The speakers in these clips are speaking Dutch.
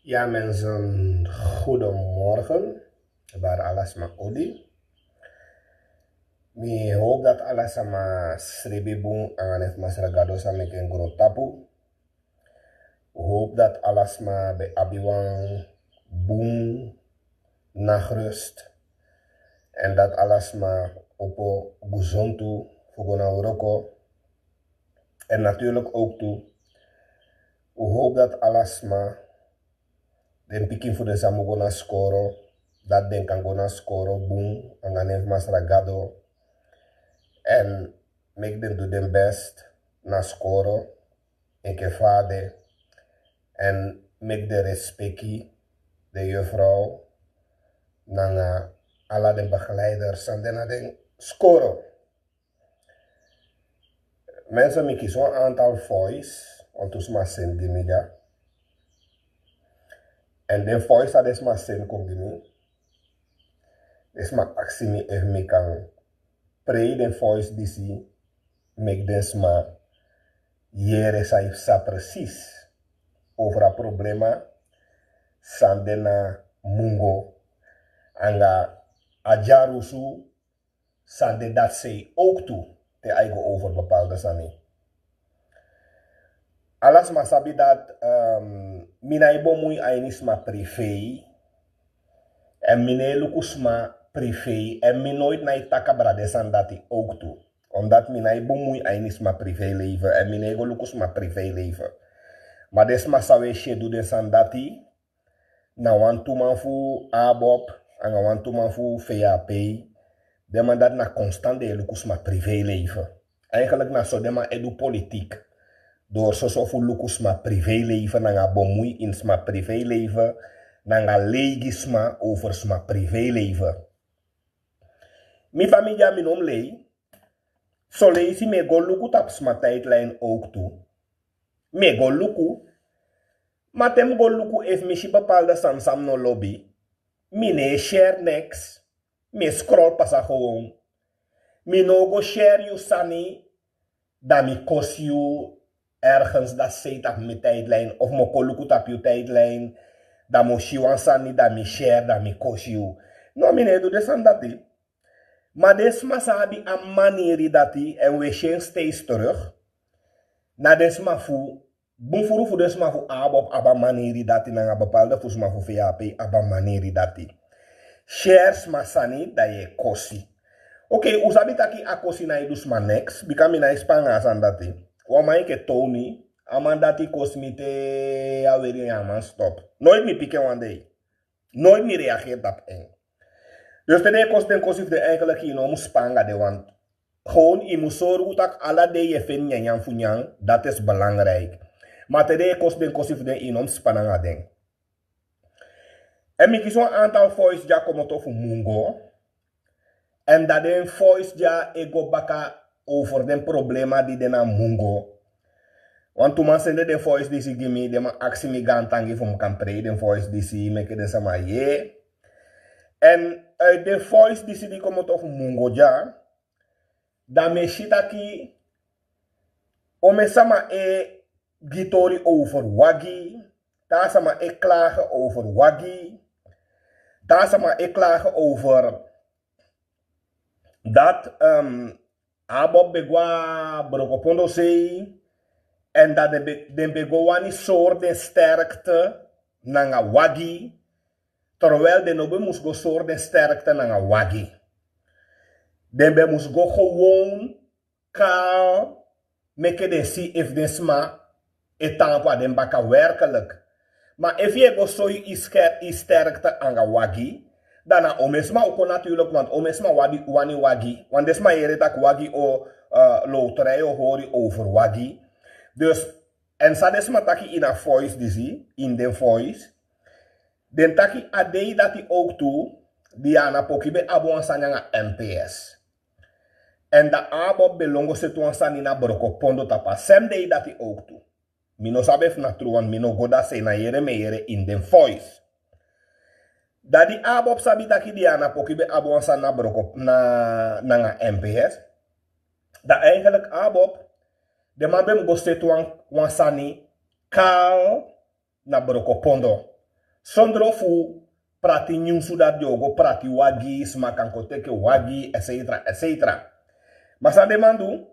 Ja, mensen, goedemorgen. Waar alles maar odi. Ik hoop dat alles maar srebibung aan het masragado samen ken grotapu. Ik hoop dat alles maar bij abiwang boom nachtrust. En dat alles maar op guzontu voor Uroko. En natuurlijk ook toe. Ik hoop dat alles maar den pikin voor de samu gonna scoren. Dat den kan gonna scoren boom. En dan heeft masragado. En make them do their best na scoren. En kefade. En make de respectie de juffrouw. Nanga alla de begeleiders. En dan den scoren. Mensen maken zo'n aantal voice. Want toen maar zijn die media. En de voice dat is maar zijn komt die me. Dus maar actie me even me kan. Pray den voice die zie. Make des maar. Jere sa precies. Over een problema. Sande na moengo. Anga ajarusu. Sande dat zij ook toe. Te eigen over bepaalde sani. Alas maar sabi dat. Mina ibo mui ainisma privé. En mine lukusma privé. En mi nooit na itaka bradesan dati ook toe. Omdat mina ibo mui ainisma privéleven. En mine ego lukusma privéleven. Maar desma sawe shedu desan dati. Na wantuman fu abob. En na wantuman fu VAP. Dema dat na constant de lukusma privéleven. Eigenlijk na so dema edu politiek. Door zo fu lukusma privéleven. Nanga bomui in sma privéleven. Nanga legisma over sma privéleven. Mi familia minom lei. So leisi me go luku tap sma tijdlijn ook toe. Me go luku. Maar tem go luku if mishi bepaalde samsam no lobby. Mi ne share next. Me scroll pasa gewoon. Mi no go share you sani. Da mi kos you ergens dat zet op mijn tijdlijn. Of mo go luku tap you tijdlijn. Da mo shiwan sani da mi share da mi kos you. No mi ne do desan dati. Maar desma sabi a manieri dati. En we shen steeds terug. Na desma fu. Bunfuru fu desma fu abob aba manieri dati. Na nga bepaalde fu sma fu VAP aba manieri dati. Shares masani da ye kosi. Oké, usabi taki a kosi na idus ma next. Bikami na ispanga san dati. Wama ike Tony. Aman dati kosmite aweri aman stop. Nooit mi piken one day. Nooit mi reageert dat eng. Dus de kost den kost de eigenlijk hier om spanga de want. Gewoon je moet zorgen dat alle de je vindt nyan funyang. Dat is belangrijk. Maar de kost den kost de in om spannanga den. En ik zo'n aantal voice ja komt over moengo. En dat den voice ja ego baka over den problema die den aan moengo. Want toen man sende den voice die si gimme, de man actie me gaan tangi voor me kan pre den voice die si meke den sama ye. En uit de voice die si die komt over moengo ja. Dan me shitaki ome sama gitori over wagi. Daar sama klagen over wagi. Daar sama klagen over dat abob begwa brokopondo sei. En dat de begwani soort de sterkte nanga wagi. Terwijl de nobe moest go soort de sterkte nanga wagi. Den moest go gewoon kaal. Meke de si if de sma etampa den baka werkelijk. Maar if je go so is sterkte anga wagi. Dan omesma ook natuurlijk, want omesma wani wagi. Want desma jere tak wagi o loterij o hori over wagi. Dus, en sa desma taki in a voice disi, in den voice. Den taki adei dati ook toe, die ana pokibe abo sanyanga MPS. En da abo belongo setu sanina broko pondo tapa, sem dei dati ook toe. Mino sabef na true, want mino goda se na yere me yere in den voice. Dat die abob sabi taki die ana pokibe abo sana broko na MPS. Dat eigenlijk abob de man bem goste tu wan sani kal na broko pondo. Sondro fu prati nyunsu dat jogo prati wagi smakan koteke wagi etc. Masa demandu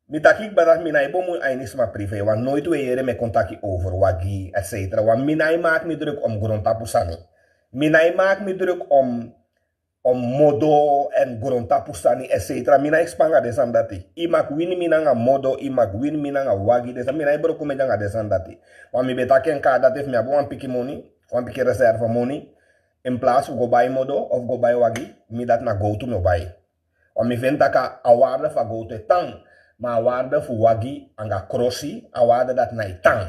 mi takik badat minai bomu ainis ma privé wan nooit weere me contacti over wagi etc. Wan minai maak mi druk om gronta pusani. Minai maak mi druk om modo en gronta pusani etc. Mina expanga desandati. Imak win minanga modo, imak win minanga wagi desa. Mina ibro kumejanga desandati. Wan mi betaken ka dat if mi abo wan piki money, wan piki reserve money. In plaats go buy modo of go buy wagi, mi dat na go to no buy. Wan mi venta ka a waarde fa go to tang. Ma waarde fu wagi anga crossi, a waarde dat na tang.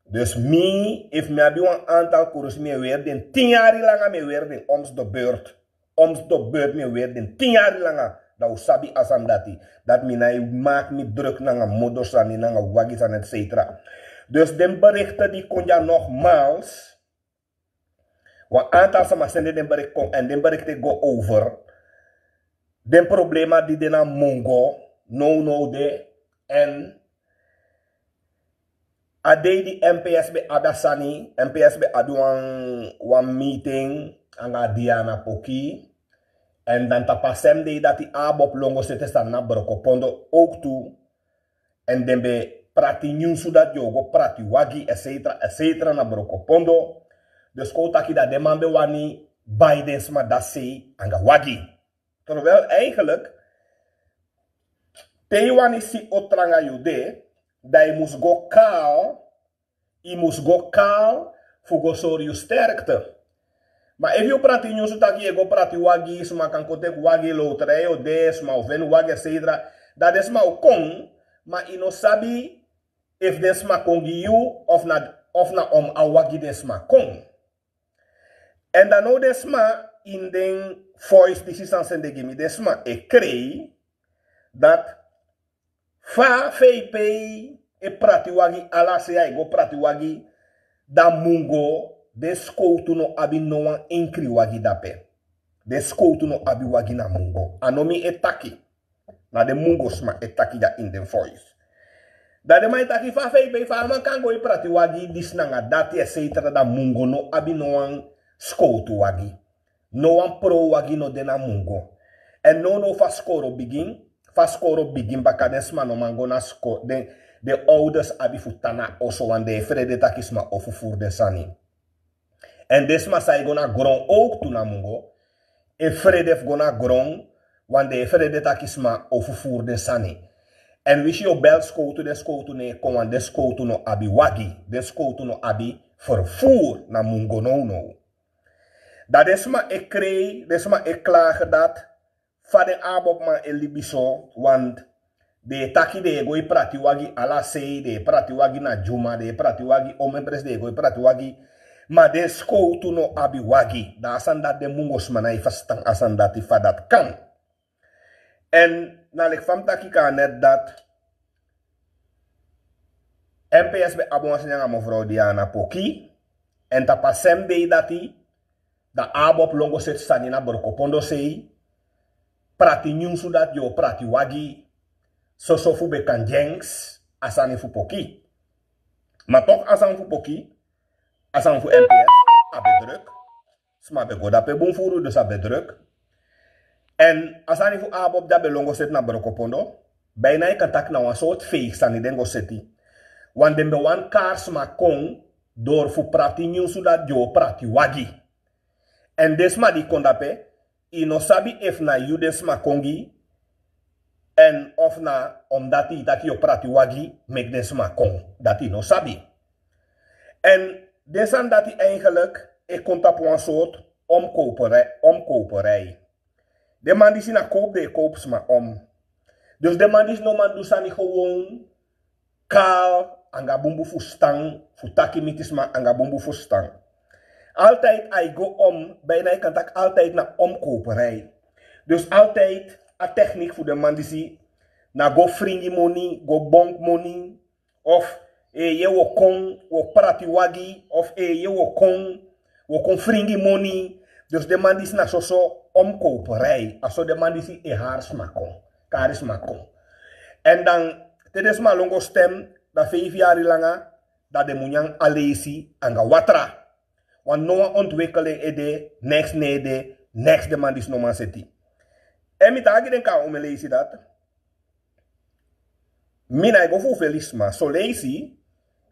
Dus if mi abi wan aantal kurus mi weer den 10 jaar langa mi weer den oms de beurt. Oms de beurt mi weer den 10 jaar langa. Da usabi asandati. Dat mi maak mi druk nanga modosani nanga wagisan etc. Dus den berichten die kon ja nogmaals. Wan aantal sama sende den bericht kon en den bericht go over. Den problema die den na moengo. No de. En ade di MPSB adasani, MPSB adu wan meeting anga Diana Poki. En dan tapasem de dat die abop longo zitten staan na brokopondo ook toe. En dan be prati nyunsu dat jogo prati wagi etc. na brokopondo. Dus kotaki dat demande wani Biden sma dat se anga wagi. Terwijl eigenlijk te wani si otranga jude. Dat je moest go kaal. Je moest go kaal. Voor go sorry je sterkte. Maar if je praat in je tak je go praat wagi. Sma kan kotek wagi loterij. O des ma of ven wagi etc. Dat is ma o kong. Maar je no sabi. If des ma kongi you. Of na om a wagi des ma kong. En dan no des ma. In den voice. This is aan de gimi. Des ma e krei. Dat. Fa VP e prati wagi ala se ai go prati wagi da mungo de skoutu no abi no wan inkri wagi dape. De skoutu no abi wagi na mungo. Anomi etaki. Na de mungo sma etaki da in den voice. Da de mai taki fa VP fa man kan go e prati wagi dis nanga dati etc. da mungo no abi no wan skoutu wagi. No wan pro wagi no de na mungo. En no fa skoro begin. Faskoro begin bakadesma no mango na sko de ouders abi futana oso wan de frede takisma ofu voor de sani. En desma sai gona gron ook tu na mungo. E frede gona gron wan de frede takisma ofu voor de sani. En wish yo bel skoutu de skoutu ne kon wan de skoutu no abi wagi. De skoutu no abi vervoer na mungo no. Dat desma e krei, desma e klagen dat Fade abop man e libiso, want de taki de go prati wagi ala sei, de prati wagi na juma, de prati wagi omepres de go prati wagi, ma de skoutu no abi wagi, da asan dat de mungos manai fastang asan dati fadat kan. En na lek fam taki ka net dat MPSB abon asinyanga mevrouw Diana Poki, en tapasem de dati, da abop longo set sanina borkopondo sei, prati nyunsu dat yo prati wagi soso fu be kan jengs asani fu poki. Maar toch asan fu poki, asan fu MPS abe druk. Sma be goda pe bon furu dus abe druk. En asani fu abob da be longo set na brokopondo. Bijna je kan tak na een soort feest sani dengo seti. Want den be wan kaars ma kong door fu prati nyunsu dat yo prati wagi. En desma di kondape ino sabi if na judes makongi en of na omdat dat je prati wagi mek des makong. Dat ino sabi. En desan dat hij eigenlijk komt op een soort omkoperij. De man die na koop de koops maar om. Dus de man die no man doet aan gewoon kaal anga bumbu fustang futaki mitisma anga bumbu fustang. Altijd I go om, bijna ik kan tak altijd naar omkoperij. Dus altijd een techniek voor de man die zie, na go fringi money, go bonk money, of je wo kon, wo prati wagi, of je wo kon fringi money. Dus de man die is na zo omkoperij, also de man die zie haar smakon, karismakon. En dan, tijdens maar longo stem, dat 5 jaar langer, dat de munyang alesi anga watra. Want no ontwikkeling ede, next nede, next de man is no man seti. En mi tagi den ka lezen dat. Mina go fu felisma, so lezen,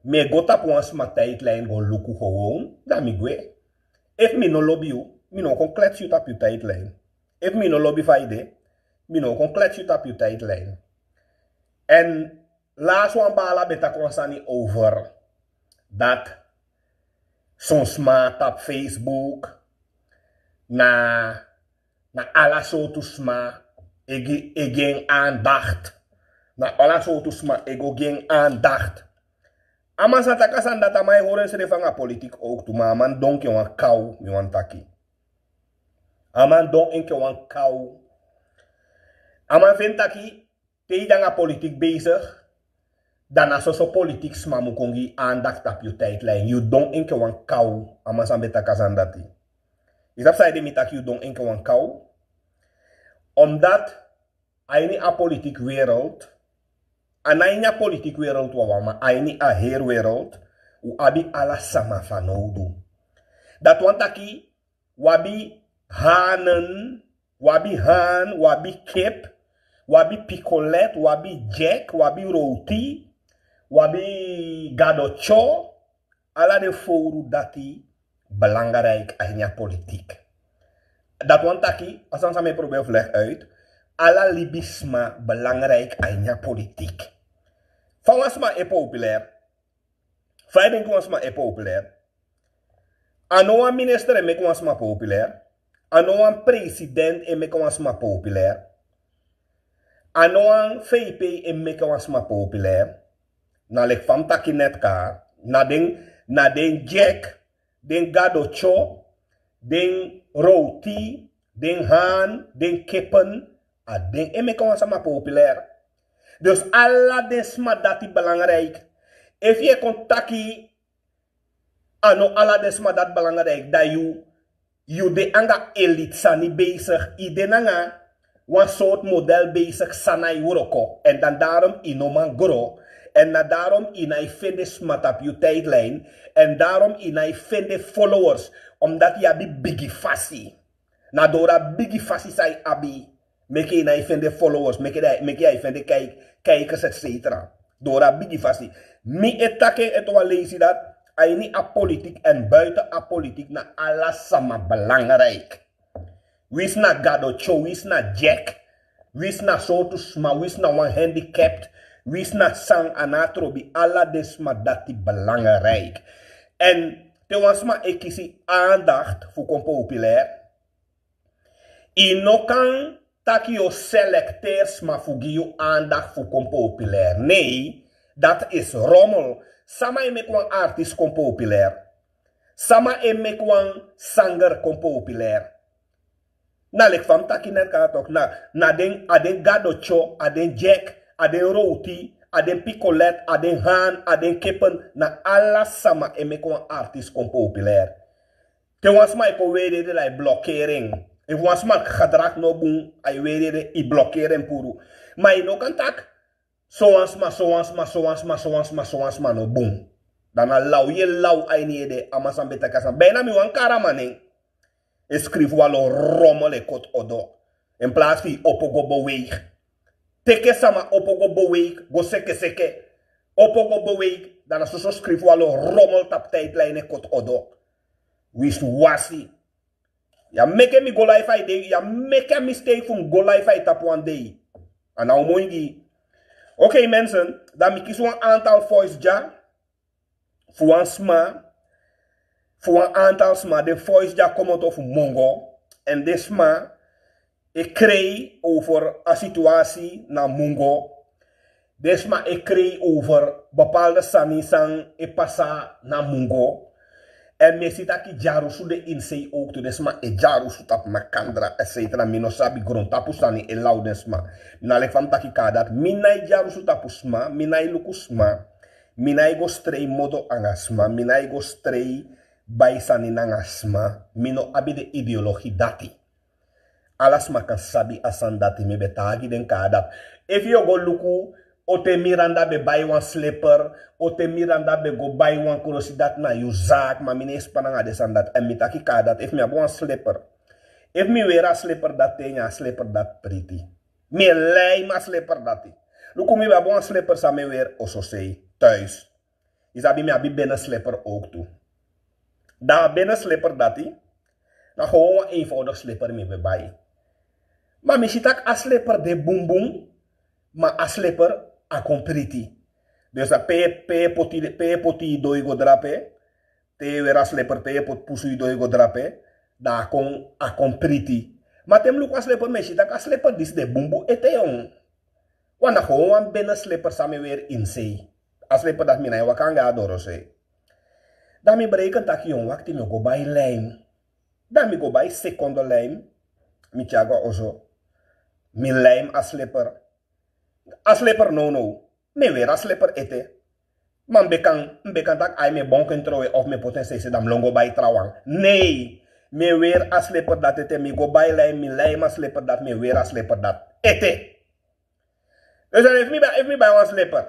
me go tap wan sma tijdlijn go luku gewoon, da mi gwe. If mi no lobby you, mi no kon klets you tap you tijdlijn. If mi no lobby faide, mi no kon klets you tap you tijdlijn. En laatst wan bala beta konsani over dat soms ma tap Facebook na alla soorten sma egen aandacht. Na alla soorten sma egen aandacht. Ama sa takasan dat amai horen se van a politiek ook toe, maar man donk je wan kou mi wan taki. Aman donk inke wan kou. Aman vind taki te dan a politiek bezig. Dan als zo politiek sma mu kongi aandacht op je tijdlijn. Je donk inke wan kou. Aman sa beta kasan dati. Is dat zei de mitak je donk inke wan kou? Omdat hij a politiek wereld. En hij a politiek wereld wawa, maar hij a heer wereld. U abi ala sama fanoudu. Dat want taki wabi hanen, wabi haan, wabi kip, wabi picolet, wabi jack, wabi roti, wabi gadocho. Alla de foru dati belangrijk in politiek. Dat want taki, als we me probeer leg uit, alla libisma belangrijk in politiek. Van was maar populair. Vijf was maar populair. Ano minister en mek was maar populair. Ano president en mek was maar populair. Ano VP en mek was maar populair. Na lek van taki net ka. Na den jack, den gadocho, den roti, den haan, den kippen. Den en mek was maar populair. Dus alla desma dati belangrijk. If je contacti ano alla desma dat belangrijk dat you de anga elite sani bezig. Ide nanga wan soort model bezig sanai wuroko. En dan daarom inoman gro. En na daarom inai finde smat op je tijdlijn. En daarom inai finde followers. Omdat je abi bigi fasi. Na dora bigi fasi sai abi. Make je inai finde followers. Make je finde kijkers etc. Dora bigi fasi. Mi etake etwa lezen dat. Hij niet apolitiek en buiten apolitiek na alles sama belangrijk. Wis na gadocho, wis na jack, wis na sotusma, wis na one handicapped, wis na sang anatrobi, alla desma dati belangrijk. En te wasma ekisi aandacht voor kom populair. Ino kan taki yo selecteers ma fugi yo aandacht voor kom populair. Nee, dat is rommel. Sama e mek wan artist kom populair. Sama e mek wan sanger kom populair. Na lek fam taki net ka tok na den gadocho, aden jack, aden roti, aden picolet, aden haan, aden kippen. Na alla sama e mek wan artist kom populair. Te wans ma e ko wede de la blokkering. E wans ma gedrag no boom, ay wede de I blokkering puru. Ma e no kan tak. So no boom. Dan a lau ye lau ay ni de amasan beta kasan. Bijna mi wan karamaning. Escrif walo rommel kot odo. In plaats van opogo beweeg. Teke sama opogo beweeg. Go seke. Opogo beweeg. Dan a so skrif walo rommel tap tijdlijnen kot odo. Wist wasi. Ya make me go life ay day. Ya make a mistake from go life ay tap one day. En nou mooi. Oké mensen, dan ik kies een aantal voice ja. Voor een sma. Voor een aantal sma. De voice ja komt over moengo. En de sma. Ik kreeg over een situatie naar moengo. De sma ik kreeg over bepaalde sanisang. Ik passa naar moengo. En me zit aki jarusu de insei ook to desma e jarusu tap makandra etc. Mino sabi grond tapusani e laudesma. Mina le fam taki kadat minai jarusu tapusma, minai lukusma, minai go strei modo angasma, minai go strei baisani nangasma, mino abi de ideologie dati. Alas makan sabi asan dati me betagi den kadat. If you go luku Ote Miranda be buy one slipper. Ote Miranda be go buy one kolosi dat na you zaak. Ma mine spananga des and dat. En mi taki ka dat. If me have one slipper. If me wear a slipper dat thing, a slipper dat pretty. Me lei ma slipper dati. Luku me have one slipper sa me weer also say. Thuis. Isabi me abi binnen slipper ook toe. Daar binnen slipper dati. Dan gewoon een eenvoudig slipper me be buy. Maar misschien tak a slipper de boom boom. Maar a slipper a compriti. Dus dat pe poti doi go drape. Te weer a slipper te pot pusu doi go drape. Da kon a compriti. Maar tem look a slipper misschien tak a slipper dis de boom boom ete jong. Want dan gewoon binnen slipper samen weer in zee. A slipper dat mina wakanga adoro se. Dan mi berekent dat jong wakti me go bij lijm. Dan mi go bij seconde lijm. Mi tiago ozo. Mi lijm a slipper. A slipper no. Me weer a slipper ete. Man bekan tak ay me bon controle of me potentie se dam longo bij trouwang. Nee. Me weer a slipper dat ete. Mi go bij lijm. Mi lijm a slipper dat. Me weer a slipper dat ete. Dus if me buy one slipper.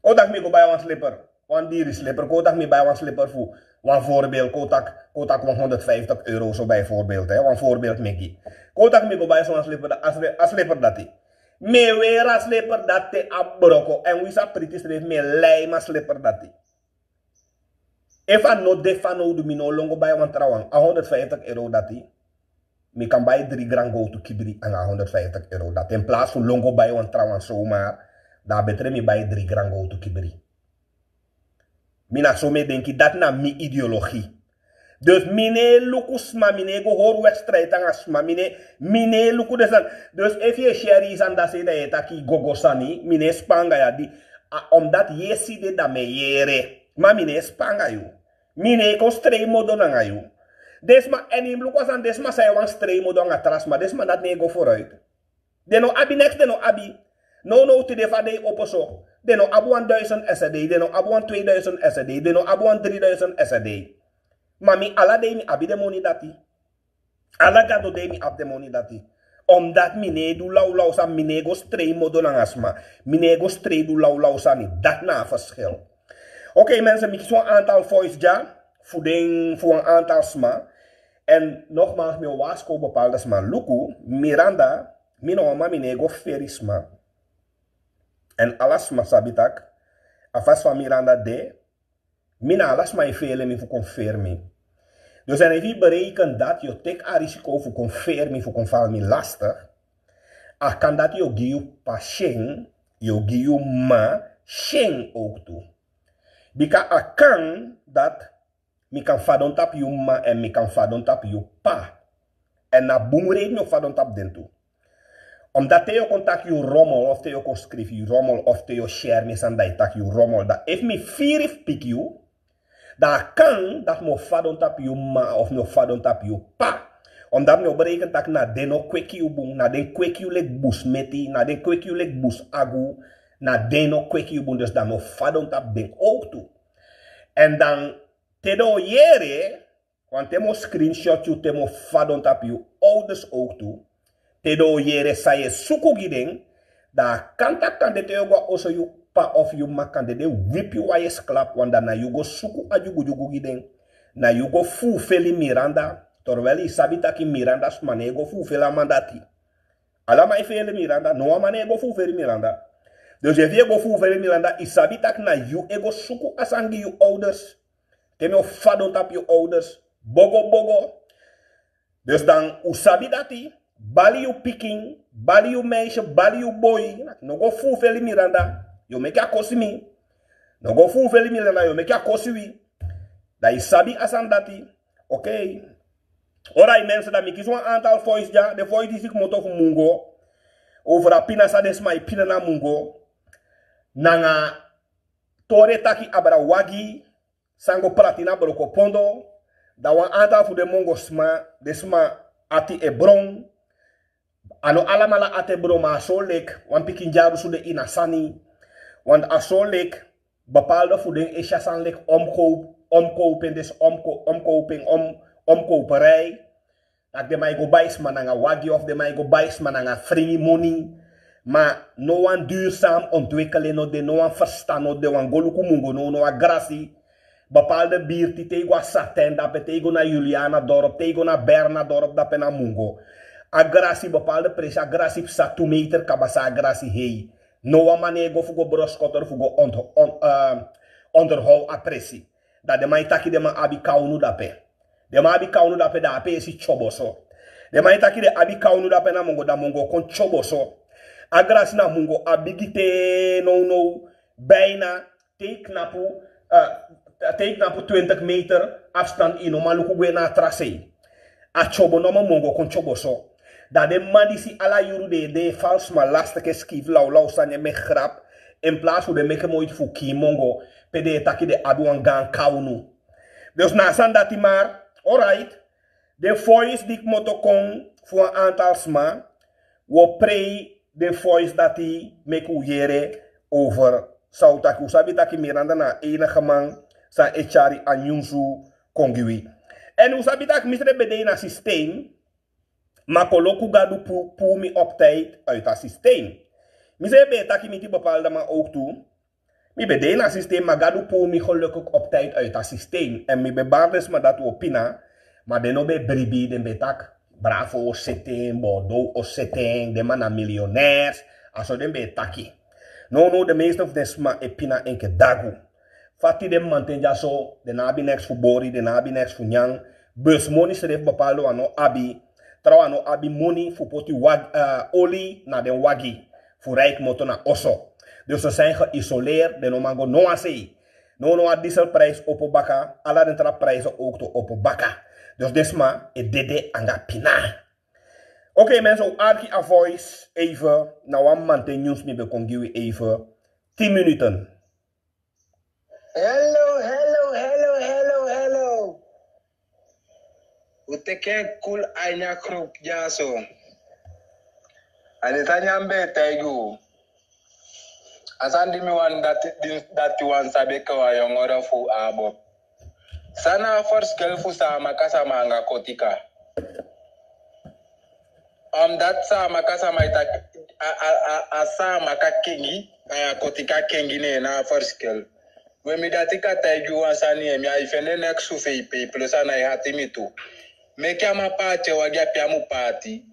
O dat me go buy one slipper. One diri slipper. Ko dat me buy one slipper voor. One voorbeeld. Ko tak €150 zo bijvoorbeeld. One voorbeeld meki. Ko tak me go buy zo'n slipper. A slipper dat die. Me weer a slipper dat te abroko. En wie sa pretty straight me lei ma slipper dat die. If I no defano do me no longo buy one trouwang. €150 dat die. Me kan buy 3 gram go to kibri aan €150 dat. In plaats van longo buy one trouwang zomaar. Daar betre me buy 3 gram go to kibri. Mina so me denki dat na mi ideologie. Dus mine lukusma mine go hoor wedstrijd aan asma mine luku desan. Dus if je sherry is aan dat ze dat je taki gogosani mine spanga ya di omdat je si de da me yere. Maar mine spanga you. Mine ko stray modo na you. Desma enim lukas aan desma say wan stray modo nga tras maar desma dat ne go vooruit. De no abi next de no abi. No te de fa de oposo. De no abu 1000 SAD, de no abu 2000 SAD, de no abu 3000 SAD. Mami ala de mi abi de money dati. Ala gado de mi ab de money dati. Omdat mine du lau sa mine go stray modo lang asma. Mine go stray du lau sa ni. Dat na verschil. Oké mensen, ik zo'n aantal voice ja. Voor een aantal sma. En nogmaals, mi wasko bepaalde sma. Luku, Miranda, minoma mine go ferisma. En alles ma sabitak, afas van Miranda de, mina alles ma vele mi voor confirmi. Dus en even berekenen dat je tek a risico voor confirmi, voor confirmi lastig, a kan dat je giu pa sheng, je giu ma sheng ook toe. Bika a kan dat mi kan fadon tap you ma en mi kan fadon tap you pa. En na boomreed mi fadon tap den toe. Omdat je contact je rommel of je schrijf je rommel of je share me san dat tak je rommel dat if me vier pik you dat kan dat mo fadon tap you ma of no fadon tap you pa omdat me berekent dat na den no quick you boom na den quick you lek bus meti na den quick you lek bus agu na den no quick you boom dus dat mo fadon tap den ook toe en dan te do yere want te mo screenshot you te mo fadon tap you ouders ook toe. Tedo yere saye suku gideng, da kantak kan de teogwa oso yu pa of yu makan de whip yu waye sklap, wanda na yu go suku a yugu gideng, na yu go fu feli Miranda, terwijl je sabita ki Miranda smane go fu fela mandati. Alama ifele Miranda, no mane go fu feli Miranda. Dus if je go fu feli Miranda, isabita na yu ego suku asangi yu ouders, teme fadon tap yu ouders, bogo. Dus dan usabi dati, bali you picking, bali you meisje, bali you boy. No go fu feli Miranda. You make a kosi mi. No go fu feli Miranda. You make a kosi wi. Da is sabi asandati. Oké. Alright mensen, dan ik zo'n aantal voice ja. De voice die ik moet over moengo. Over a pina sa desma pina na moengo. Nanga tore taki abra wagi. Sango platina broko pondo. Da wan aantal voor de mongo sma. Desma ati e bron. Ano alamala ate bro ma so lek wan pikin jaru su de inasani want aso lek bepaalde voeding is ja san lek omkopen dus omkoperij dat de mij go bais mananga wagi of de mij go bais mananga free money Maar no een duurzaam ontwikkelen, no een verstaan, no een goluku mungo, no een grassi. Bepaalde bier die tego saten, dat betego na Juliana dorp, tego na Berna dorp, dat pena mungo. Agrassi bepaalde prijs, agrassi sa 2 meter kabasa agrassi hei. No een manego fugo broskotter fugo onderhou appressie. Dat de mai taki de ma abi kaunu dape. De ma abi kaunu dape da ape si choboso. De mai taki de abi kaunu dape na mungo da mungo kon choboso. Agrassi na mungo abigite no bijna teknapu 20 meter afstand in oma luku gwe na tracé. A chobo no mungo kon choboso. Dat de mandisi ala yuru de vals maar lastige skief lau sanje me grap. In plaats van de meke mooi voor kimongo. Pede taki de abi wan gan kaunu. Dus na sandati maar, alright. De voice die ik moto kon voor een aantal sma. We pray de voice dat die mek ujere over Sautaku. Sabi taki miranda na enige man sa echari anyunsu kongiwi. En usabi tak misre bede na systeem. Maar koloku gadu pu mi op tijd uit dat systeem. Misre bede taki miti bepaalde maar ook toe. Mi bede na systeem, maar gadu pu mi gelukkig op tijd uit dat systeem. En mi bebaardes maar dat opina. Maar de no be bribi, den betak bravo setting, bordeaux setting, de man na miljonairs. Aso den be taki. No, de meeste of de sma epina enke dagu. Fati de mantenja so, de nabi next fu bori, de nabi next fu nyang. Bus money seref bepalo ano abi. Trouw ano abi money fu poti olie na den wagi. Fu rijk moto na oso. Dus ze zijn geïsoleerd, de no mango no asei. No a dieselprijs op baka, alla den prijzen ook to op baka. Dus desma e dede anga pina. Oké mensen, aardig a voice even. Nou een mante nieuws me bekongiwi even 10 minuten. Hello. Uteke cool anya group jaso. Anitanya mbete yu. Asandi mi wan dati wan sabe kwa yongora fu abo. Sana first girl fu sa makasa manga kotika. Dat sa makasa maita asa makakengi kotika kengi ne na first girl. We mi datika taigu wansani emi a ifende next su feipe plus ana ihatimi tu. Meki ama pati wagia piamu pati.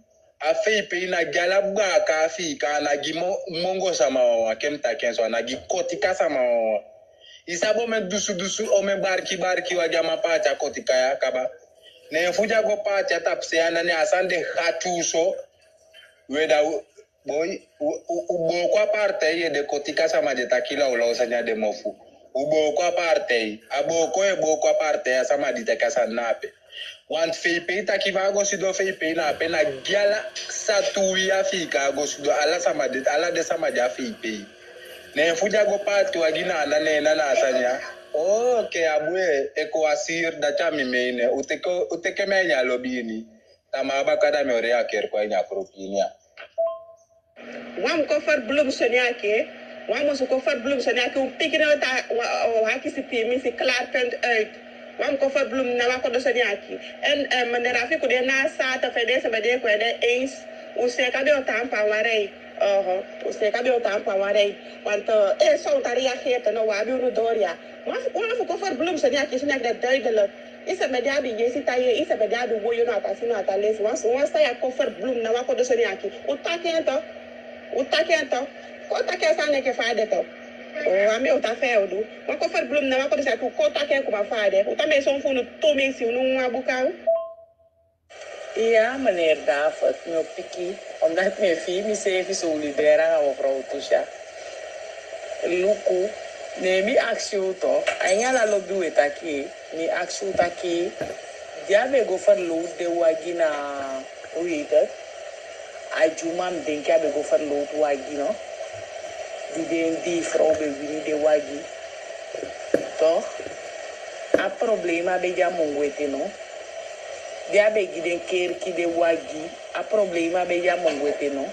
A feipe ina galabga ka fika na gimo mongo sama wa kemta kenso na gi kotika sama wa. Isabo me dusu ome barki wagia ma pati kotika ya kaba. Ne fuja go pati atapse ana ne asande hatuso. Weda boy ubo kwa parte ye de kotika sama de takila ulo sanya de mofu. Ubo kwa parte, abo kwa parte ya sama di tekasa nape. Want feipe takiva go sido feipe na pe na gyala satuya fika go sido ala de sama ja feipe. Ne fuja go parte wagina na ne na asanya. Okay abwe eko asir da chami meine uteke menya lobini. Tamaba kada me ore aker kwa nya propinia. Wam kofar bloem sonyake. Wam moest kofar bloem sonyake. Hoe pikken nou dat haki si temi si klaarpunt uit. Wam kofar bloem na wako do sonyake. En meneer Rafi kude na sata fede se bede kwede eens. Useka de otampa warei. Useka de otampa warei. Want zo taria geeft no wabi unudoria. Wam kofar bloem sonyake sonyake dat duidelijk. Isa mediabi yesi taye isa mediabi woyo no atasino atales once ya kofar bloem na wako do sonyake. Utakento ko take sane ke faade to o ame uta feudu ma ko fer blum na ma ko disa ko take ko ba faade uta me son funu to me si unu abukaw ja meneer David no piki omdat me fi mi se fi so libera o vrouw tusha luku ne mi aksio to anya la lobu etaki mi aksio taki dia be go fer lu de wagina uita Ajumam denkia be go fan lot wagi no di vrouw be wini de wagi toch a problema be ja mongwete no dia be giden ker ki de wagi a problema be ja mongwete no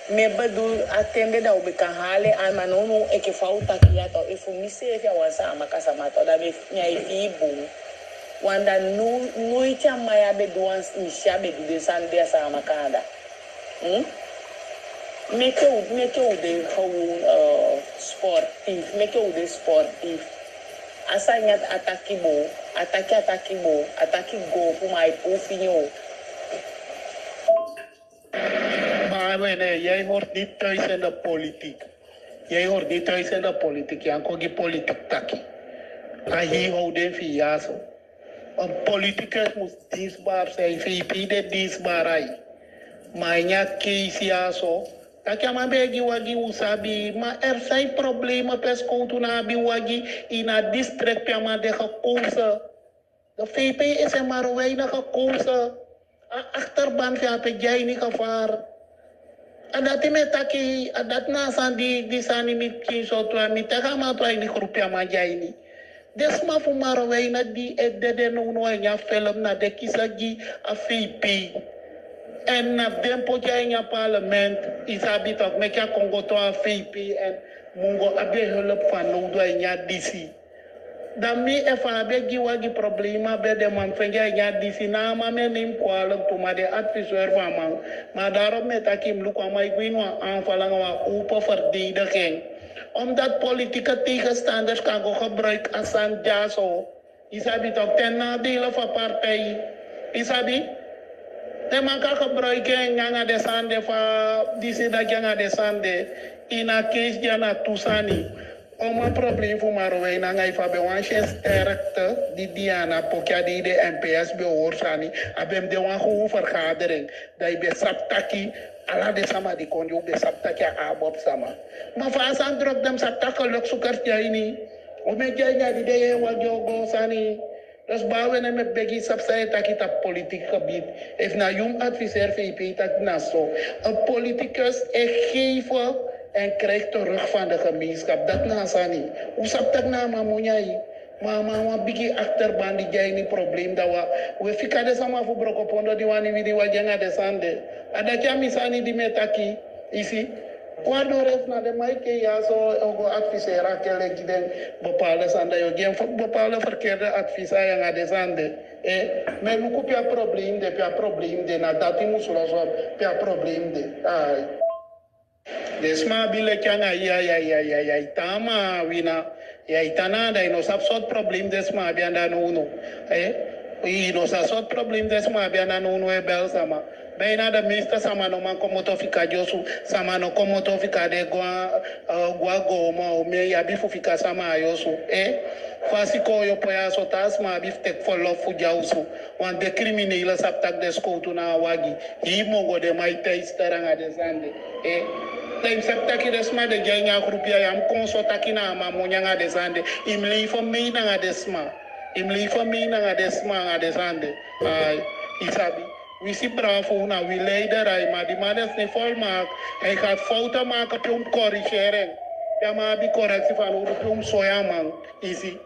me badu atembe da obe kan hale an manono e ke falta ki ato e fu mi se fi awansa amakasa mato da be nyai fi bu wanda no icha maya be duans ni shabe du de sande sa amakada Make you de gewoon sportief. Make you de sportief. Asa nyat ataki go voor mij pofinho. Maar wanneer jij hoort niet thuis in de politiek. Jij hoort niet thuis in de politiek. Jij kan geen politiek taki. Kan hier houden via zo. Een politicus moet dienstbaar zijn. VP de dienstbaarheid. Maar ja, kies ja zo. Dat kan maar bij wagi usabi. Maar er zijn problemen per school na wagi in het district ja maar de gekozen. De VP is er maar weinig gekozen. Achterban van jij niet gevaar. En dat is met taki, dat naast die sani met kinso to met taka maar to in die groep ja maar jij niet. Desma voor maar weinig die de no in ja film na de kisagi a VP. En na dempo ja in ja parlement is habit of make ja Congo to a VP en moengo abe hulp van no do in ja DC. Dan me even abe giwagi problema be de man fenja in ja DC na ma me neem kwalem to ma de adviseur van man. Maar daarom met akim lukwa ma igwinwa aanvallen wa open verdediging. Omdat politieke tegenstanders kan go gebruik als een jaso. Isabi toch ten nadele van partij. Isabi? De man kan gebruiken en de sande van die zin dat je de sande in een case jana tusani. Om een probleem voor Marwijn en hij van bewansjes sterkte die Diana Pokja die de NPS behoorzani. Abem de wan gewoon vergadering. Dat je besaptaki ala de sama die kon je besaptaki abob sama. Maar van aan druk dem saptaka luksukkers jaini. Ome jaina die de wat jogo sani. Dus bouwen en met begi sapsai taki ta politiek gebied. If na jong adviseur VP tak na zo. Een politicus geven en krijgt terug van de gemeenschap. Dat na sani. Hoe sap tak na mamunyai. Maar bigi achterban die jij niet probleem dat we fika de sama voor brokopondo die wani widi wajanga de sande. Adakia misani di metaki isi. Waardoor heeft naar de maaike ja zo ook adviseren kele giden bepaalde sande yo geen bepaalde verkeerde advies aan de sande. Maar nu kopia probleem de na dat die moest lossen pia probleem de. Desma bile kanga ya tama wina ya itana da ino sapsot problem desma bianda no ino sapsot problem desma bianda no e bel sama Bijna de meeste sama no man komo to fika josu sama no komo to fika de gwa goma o me ya bifu fika sama yosu fasi ko yo poya so tasma bif tek for love fu jausu wan de criminele saptak de skoutu na wagi yi mogo de mai teisteranga de sande Time saptaki desma de genya grupia yam konsotaki na mamonya de sande imli for me na desma imli for me na desma de sande isabi we see bravo na we leider hij maar die man is niet volmaakt hij gaat fouten maken om corrigeren ja maar die correctie van hoe om soja man easy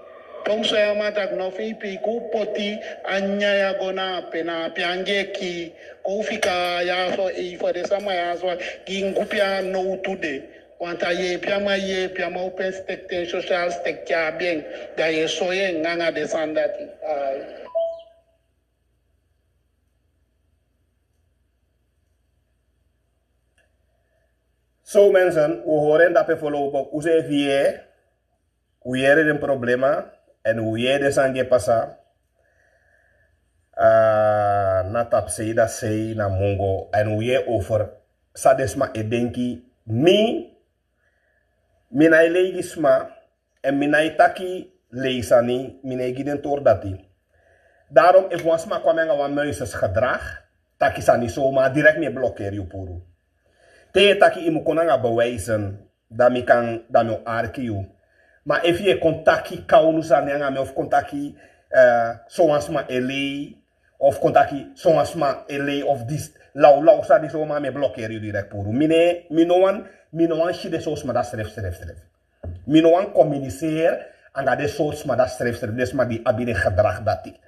om soja man tak no fi ku poti anya ya gona pena piangeki ku fika ya so for de sama ya so gingupia no today want aye pia ma open stek social stek ya bien da ye soye nganga de sandati Zo mensen, we horen dat we voorlopig hoe ze via, hoe je een probleem en hoe je de sange passa. Na tapse dat sei na mongo en hoe je over sadesma edenki mina legisma en mina itaki leisani mina giden tordati. Daarom if wansma kwam en wan muises gedrag, taki sani zomaar direct mee blokkeren je puru. Te taki imu konanga bewijzen dat mi kan dat mi arkiu. Maar if je contacti kaunu sananga of contacti soansma ele of contacti soansma ele of dis lau sa di soma me blokkeren je direct puru. Minoan shide sosma da stref. Minoan communiceer anga de sosma da stref desma di abine gedrag dati.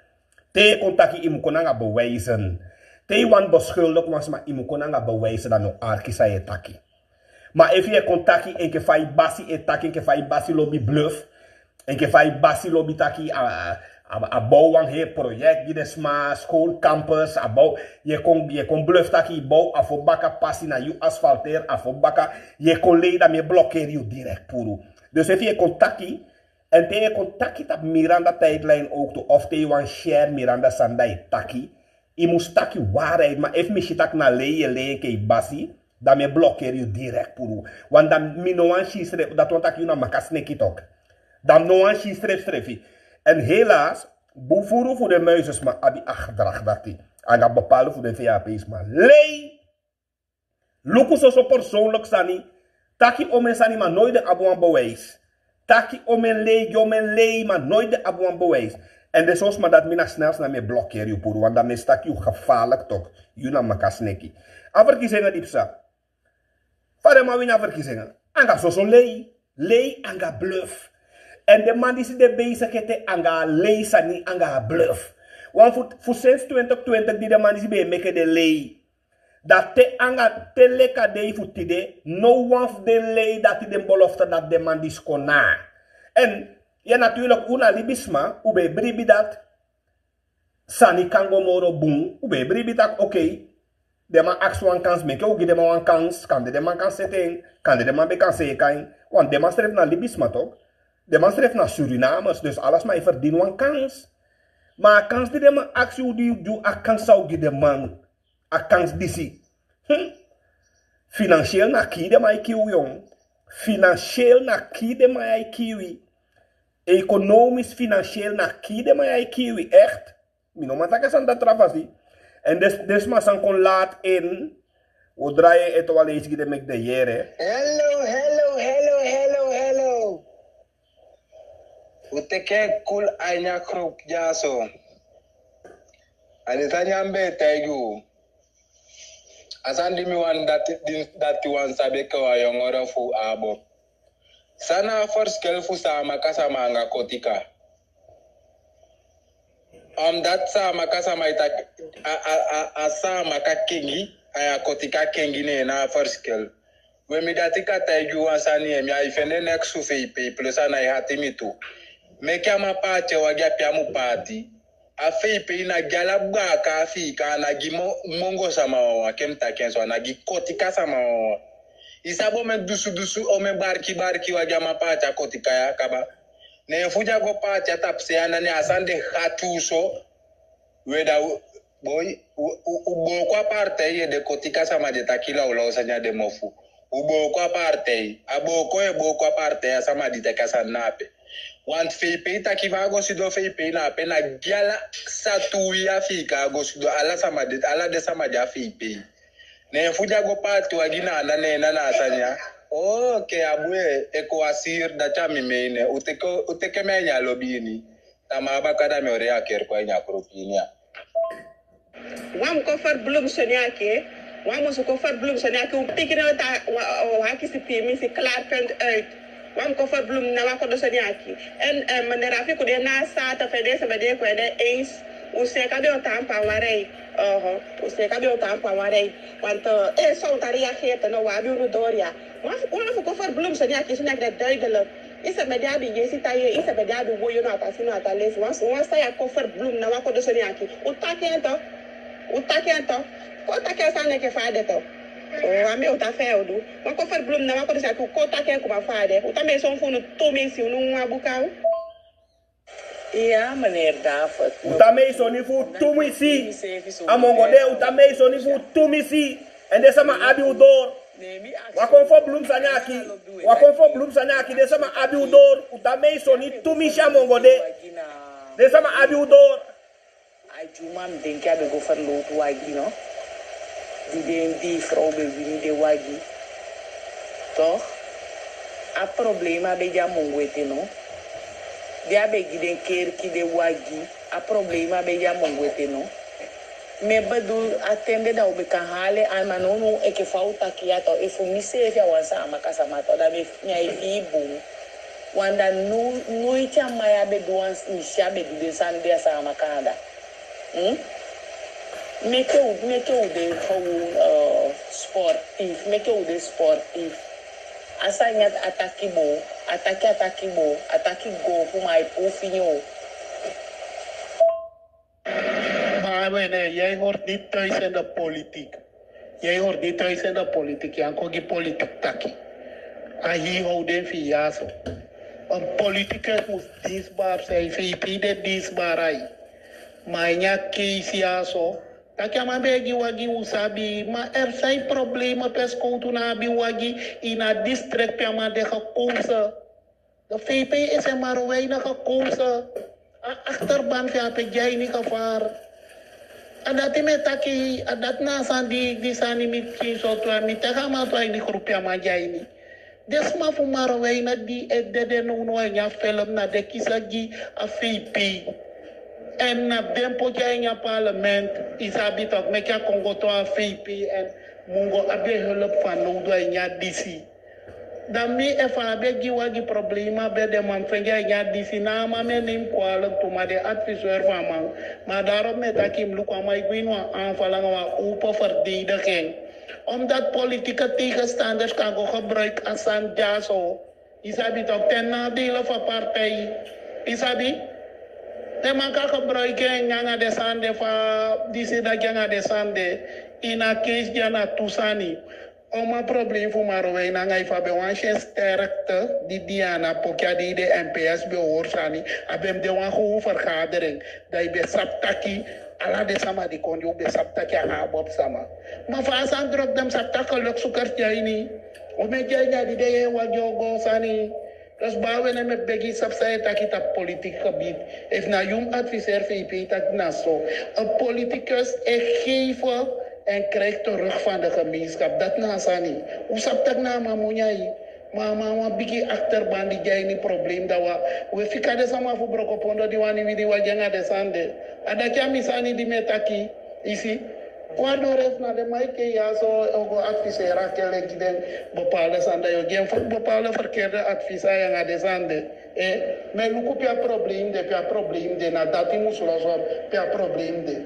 Te contacti imu konanga bewijzen. Te wan beschuldigd was maar iemand kon bewijzen dat no arki sa etaki. Maar if je contacti en ke fai basi etaki en ke fai basi lobby bluff en ke fai basi lobby taki Abou een heel project, die is maar school, campus, abou. Je kon bluff dat je bouw, afobaka passie naar je asfalteer, afobaka. Je kon leiden, me blokkeren je direct puro. Dus if je contactie, en tegen je contactie dat Miranda tijdlijn ook toe, of tegen een share Miranda sandai taki, je moet taki waarheid, maar if me shitak na leie ke basi, dan me blokkeer je direct puro. Want dan me no an shistrep, dat want je na makas neki tok. Dan no an shistrep. En helaas, boevoeren voor de muizes, maar abi achterdracht dat die. En dat bepalen voor de VAP's, maar lei. Luku zo persoonlijk sani. Taki omen sani, maar nooit de abuan bewijs. Taki omen lei, maar nooit de abuan bewijs. En dus zoals maar dat mina snel naar me blokkeer je poer, want dan is dat je gevaarlijk toch. Je na makas neki. En verkiezingen diepsa. Vader maar wina verkiezingen. En dat zo lei en dat bluff. En de man die zit bezig is anga lezen niet anga bluff. Want voor sinds 2020 die de man die zit bezig de lei. Dat te anga te leka de voor tide. No one of de lei dat de belofte dat de man die skona. En ja natuurlijk una libisma ube bribi dat. Sani kango moro boom. Ube bribi dat oké. De man aks one kans make ook de man one kans. Kan de man kan zetten. Kan de man be kan zeggen. Want de man streeft naar libisma toch. De man schrijft naar Surinamers, dus alles maar verdient een kans. Maar kans die de man actie die doet, a kans zou die de man, a kans die zie. Financieel na kie de man kiwi jong. Financieel na kie de man kiwi. Economisch, financieel na kie de man kiwi. Echt. Mino man tak aan dat travasi. En des maar san kon laat in. We draaien het wel eens die met de jere. Hello. Uteke kul anya krop jaso. Alitanya mbe teju. Asandi mi wan dat wan sabe kwa yongora fu abo. Sana first fu sa makasa manga kotika. Dat sa makasa maita asa makakengi aya kotika kengi ne na first we mi datika teju wan sani mi ifene nek su fe people sana hatimi tu. Mekama pate wagia piamu pati. Afe ipe na galabga ka afika na gimo mongo sama wa kemta kenso na gikotika sama wa. Isabo me dusu ome barki wagia mapata kotika ya kaba. Ne fuja go pati atapse ana ne asande hatuso. Weda boy ubo kwa parte ye de kotika sama de takila ula usanya de mofu. Ubo kwa parte abo kwa parte ya sama de takasa nape. Want VP takiva gosido VP na pena gyala satuya fika gosido ala de samaja VP. Ne fuja go patu wagina na na asanya. Okay abwe eko asir da chami mene uteke menya lobini. Tama bakada me orea ker kwa nya kropinia. Wam kofar bloem soniake. Wam ons kofar bloem soniake. U pikino ta haki si pimi si klaarpunt uit. Wam koffer bloem na wako do soniaki. En meneer Rafi kude na sata fede se bede kwede eens. Use kabe o tampa warei. Use kabe o tampa warei. Want so taria geet no wabi urudoria. Wam koffer bloem soniaki soniak dat duidelijk. Is het met die jesitaye, is het met die woyo na tasino atales. Wans sta ya koffer bloem na wako do soniaki. Utake ento. Ko take sa neke fade to. Ame uta feudu. Wako fer bloem na wako disa ko take ko ma fade. Uta me son funu to me si unu abuka. Ja, meneer David. Uta me so ni fu tumisi. Amongode uta me so ni fu tumisi. En desa ma abi udor. Wakon fo bloem sanyaki. Desa ma abi udor. Uta me so ni tumisi amongode. Desa ma abi udor. Ajumam denka be go fer lot wagi no. Die vrouw bewini de wagi. Toch? A problema be ja mongwete no. Dia be giden kerki de wagi. A problema be ja mongwete no. Me bedoel attende da obe kan hale an manono eke fauta kiato e fu mi se ya wansa amakasa mato da be nyai ibu. Wanda no icha maya be duans ni shabe du san dia sa amakanda. Make you de sportief, make you de sportief. Asanya ataki go, for my pufinyo. Maar jij hoort niet thuis in de politiek. Jij hoort niet thuis in de politiek. Je kan geen politiek takkie. En hier houden via zo. Een politicus moet dienstbaar zijn. VP de dienstbaarheid. Maar ja, kies ja zo. Dat kan maar bij wagi usabi. Maar er zijn problemen per school na wagi in het district per maar de gekozen. De VP is er maar weinig gekozen. Achterban heb jij niet gevaar. En dat is met taki, dat na die sani met kies of met tegama to in die groep ja maar jij niet. Dus maar voor maar weinig die de no ja film na de kisagi a VP. En na den potje in je parlement is habit ook met je Congo to a VP en moengo abe hulp van nodig in je DC. Dan mi even abegi wagi problema bij de man van ja DC na maar men neem kwalijk toe maar de adviseur van man. Maar daarom met akim look aan mij gwin aanvallen wa open verdediging. Omdat politieke tegenstanders kan go gebruik als aan jaso. Is habit ook ten nadele van partij. Is habit? De man kan gebruiken nyanga de sande fa disi da nyanga de sande ina case jana tusani. Oma probleem voor Marowei na ngai fa be wan sterkte die Diana pokja die de NPS be hoorsani abem de wan go vergadering dai be saptaki ala de sama di kon yo be saptaki a bob sama. Maar fa san druk dem saptaka lok sukar jaini. O me jaya di de wa jogo sani. Dus bouwen en met Beggy Sapsai takit op politiek gebied. Heeft na jong adviseur VP tak na zo. Een politicus geven en krijgt terug van de gemeenschap. Dat na sani. Hoe sap tak na mamunyai. Mama bigi achterban die jij niet probleem dat we fika de sama voor brokopondo die wani widi wajanga de sande. Adakia misani di metaki isi. Waardoor is naar de maaike ja zo ook adviseren kele giden bepaalde zande je geen bepaalde verkeerde adviezen yang ada zande maar luku pia probleem de na dati musuloso pia probleem de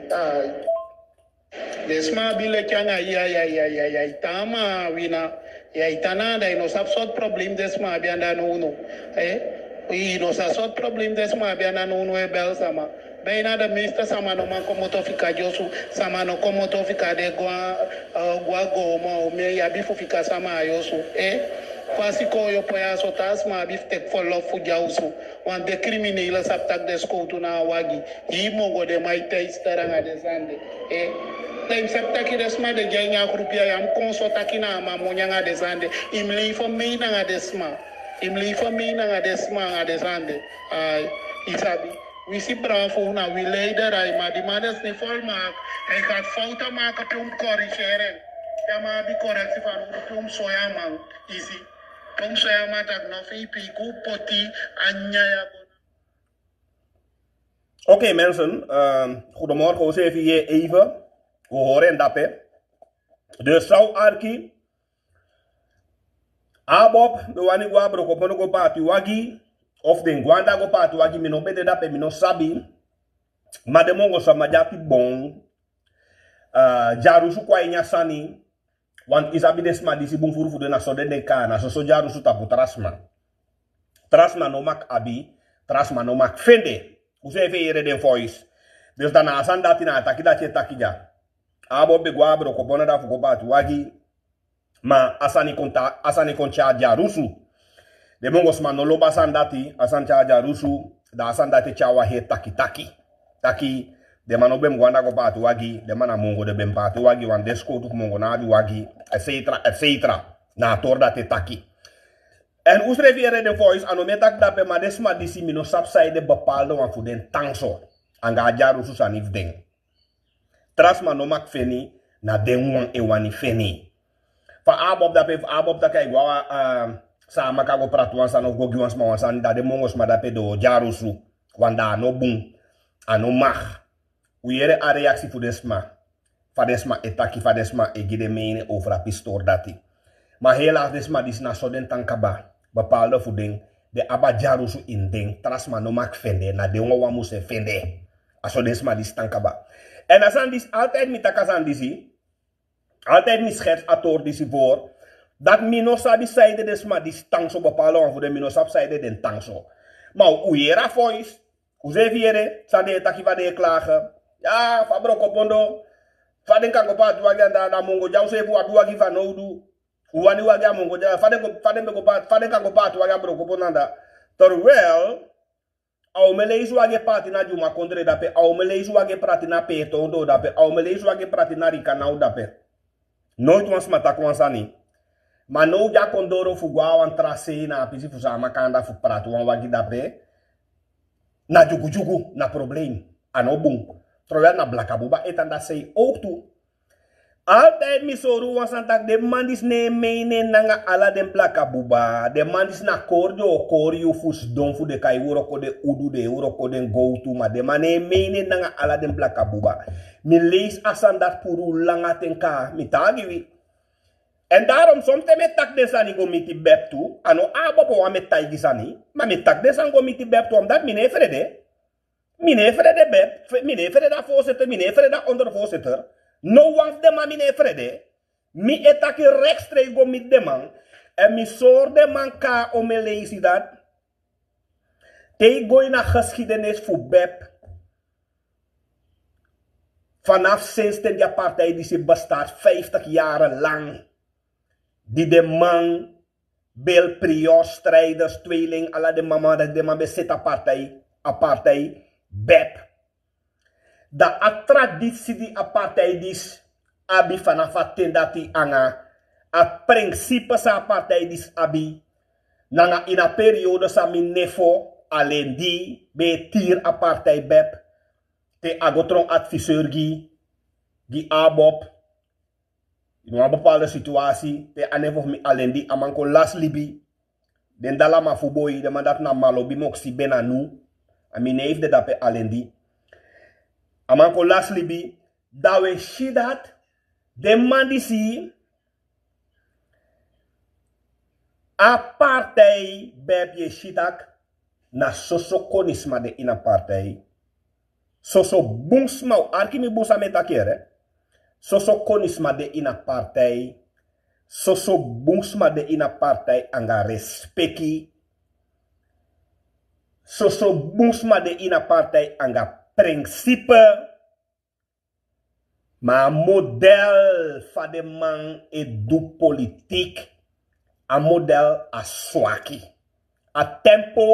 desma bile kanga ya tama wina ya itana da no sap sort probleem desma bianda no no sap probleem desma bianda no bel sama. Bijna de meeste samano man como to fika josu samano como to fika de gua goma o me ya bifu fika sama yosu quasi ko yo poya so tasma bif tek for love fu jausu wan de criminele saptak de sko tu na wagi yi mongo de mai teistaranga de sande Time saptaki desma de jenya grupia yam konsotaki na mamonyanga de sande imli for me na desma de sande ai isabi. We zien bravo, nou, we leiderij, maar die man is niet volmaakt. Hij gaat fouten maken om te corrigeren. Ja, maar die correctie van om soja man, easy. Om soja man dat nog een pico, poti, anja. Oké, mensen, goedemorgen, we even hier even. We horen dat, hè. Dus zou Arki, Abob, de wani guabro, kopono go pati wagi. Of den gwanda go patu wagi mino bede dape mino sabi. Ma de mongo sa majapi bon. Jarusu kwa inya sani. Want isabi desma disi bung furu fude na sode de kana. So jarusu tapu trasma. Trasma no mak abi. Trasma no mak fende. Use efe yere den voice. Dus dana asan dati na takida che takija. Abo be guabro kopona da fuko patu wagi. Ma asani koncha jarusu. De mongos man no loba sandati asan chaja rusu da sandati chawa he taki de man obem gwanda go patu wagi de man mongo de bem patu wagi wan desko tu mongo na di wagi etc na torda te taki en usreviere de voice anometak da be ma desma disi mino subside bepaalde wan fu den tangso anga ja rusu sanif ding trasma no mak feni na den wan e wani feni fa abob da kai gwa sama kago pratuan sa no gogi wans ma wansan da de mongos ma da pedo jarusu wanda no bung ano mag uyere a reactie fu desma fadesma etaki fadesma e gide mene over a pistor dati ma helaas desma dis na soden tankaba bepaalde voeding de aba jarusu in ding trasma no mag fende na de wa muse fende aso desma dis tankaba en asan dis altijd mi takasan disi altijd mi schets ator disi voor dat mino sabi saide desma di tangso bepaalde wan voor de mino sab saide den tangso. Maar uyera voice, uze viere, sade taki va de klagen, Ja, fabro kopondo. Faden kan ko pat wagi na mongo jaw se bu abi wagi fa no du. Wani wagi mongo ja faden ko pat faden kan ko pat wagi bro koponanda. Terwijl au meleis wagi pati na juma kontre dape au meleis wagi prati na pe tondo dape au meleis wagi prati na rika na dape. Nooit was mata kwansani. Maar no ja kondoro fugwa wan trase na pisi fusama kanda fu pratu wan wagi dape. Na jugu na probleem. Ano bung. Terwijl na blakabuba etanda sei ook toe. Altijd misoru wansantak de mandis ne mene nanga ala den blakabuba. De mandis na kordio fus don fu de kai wuro ko de udu de wuro ko den go to ma de mane mene nanga ala den blakabuba. Mi lees asandat puru langa tenka mi tagiwi. En daarom soms me tak desani go miti bep toe. Ano abo po wa me taigi sani. Maar me tak desan go miti bep toe omdat mine vrede. Mine vrede bep, mine vrede voorzitter, mine vrede ondervoorzitter. No one de man mine vrede. Mi etaki rechtstreeks go mit de man. En mi soor de man ka om me lezen dat. Te go in a geschiedenis voor bep. Vanaf sinds de partij die ze bestaat 50 jaren lang. Die de man, Bill Prior, strijders, tweeling, alla de mama, de man bezit apartheid. Bep. Da a traditie die apartheid is, abi vanaf atendati anga, a principe sa apartheid is abi, nanga in a periode sa mi nefo, alleen die, be tier apartheid bep, te agotron adviseur gi abop, in een bepaalde situatie, te anefo mi alleen die, amanko las libi, den dalama fuboy, de man dat na malobi moksi benanu, Amine heeft de dape alendi. Amanko las libi. Dawe shidat. De man die si. Apartheid beb je shidak. Na soso konisma de in apartheid. Soso bungsma. Arkimi bungsa metakere. Soso konisma de in apartheid. Soso bungsma de in apartheid. Anga respecti. Soso bongsma de ina partij anga principe. Maar model van de man do politiek. A model a swaki. A tempo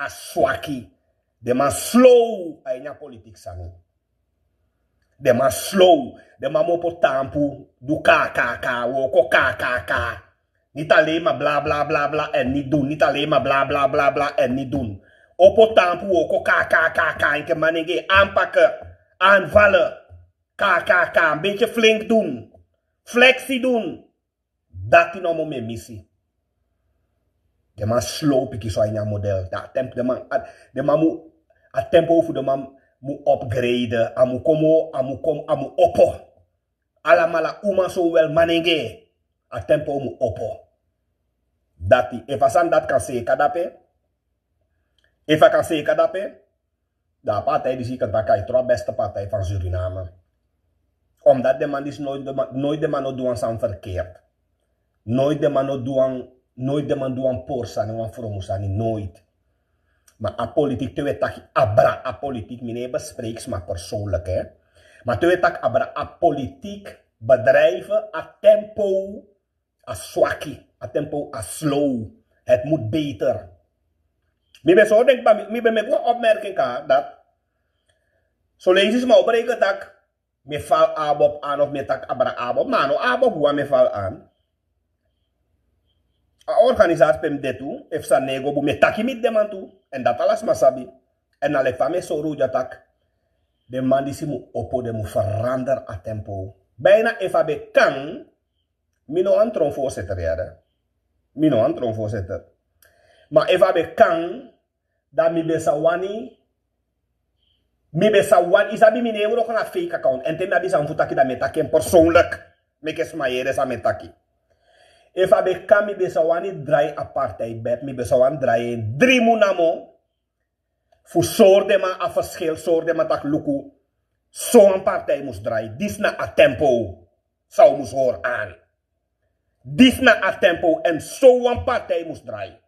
a swaki. De man slow a ina politiek sami. De man slow. De man mopo tampu. Du ka. Woko ka. Niet alleen maar bla bla bla bla en niet doen. Niet alleen maar bla bla bla bla en niet doen. Oppo tampu oko ka. En kan manige aanpakken. Aanvallen. Ka. Een beetje flink doen. Flexie doen. Dat is nou mijn missie. De man slow piki zo in je model. De man moet. Het tempo voor de man moet upgraden. Amu oppo. Alamala uma zo wel manige. Het tempo moet oppo. Dat is. If asan dat kan zeggen kadape. If I kan zeggen kadape. De partij die zie ik dat kan je beste partij van Suriname. Omdat de man is nooit de man doen aan verkeerd. Nooit de man doen porsa en aan fromosani. Nooit. Maar a politiek te weten abra a politiek. Meneer bespreeks maar persoonlijk hè. Maar te weten abra a politiek bedrijven a tempo a swaki. A tempo a slow. Het moet beter. Ik ben zo denk ik ben met een opmerking dat. Zo lees je maar opbreken dat. Me val abop aan of me tak abra abop. Maar no abop hoe me val aan. A organisatie pem de toe. If sa nego bu me taki mit de man toe. En dat alles masabi. En alek van me so roja tak. De man die si mu oppo de mu verander a tempo. Bijna if abe kan. Mino an tron voorzitter jaren. Mino an tron voorzitter. Maar if abe kan. Dan mi be sawani. Mi be sawani. Isabi mi neuro kan a fake account. En tem abi sa mfutaki da metaki. En persoonlijk. Meke smayere sa metaki. If abe kan mi be sawani draai apartheid bet. Mi be sawani draai 3 munamo. Fu soorde ma a verschil. Soorde ma tak luku. Zo'n partij moest draaien. Dis na a tempo. Zou moest horen aan. Dis na a tempo. En zo'n partij moest draaien.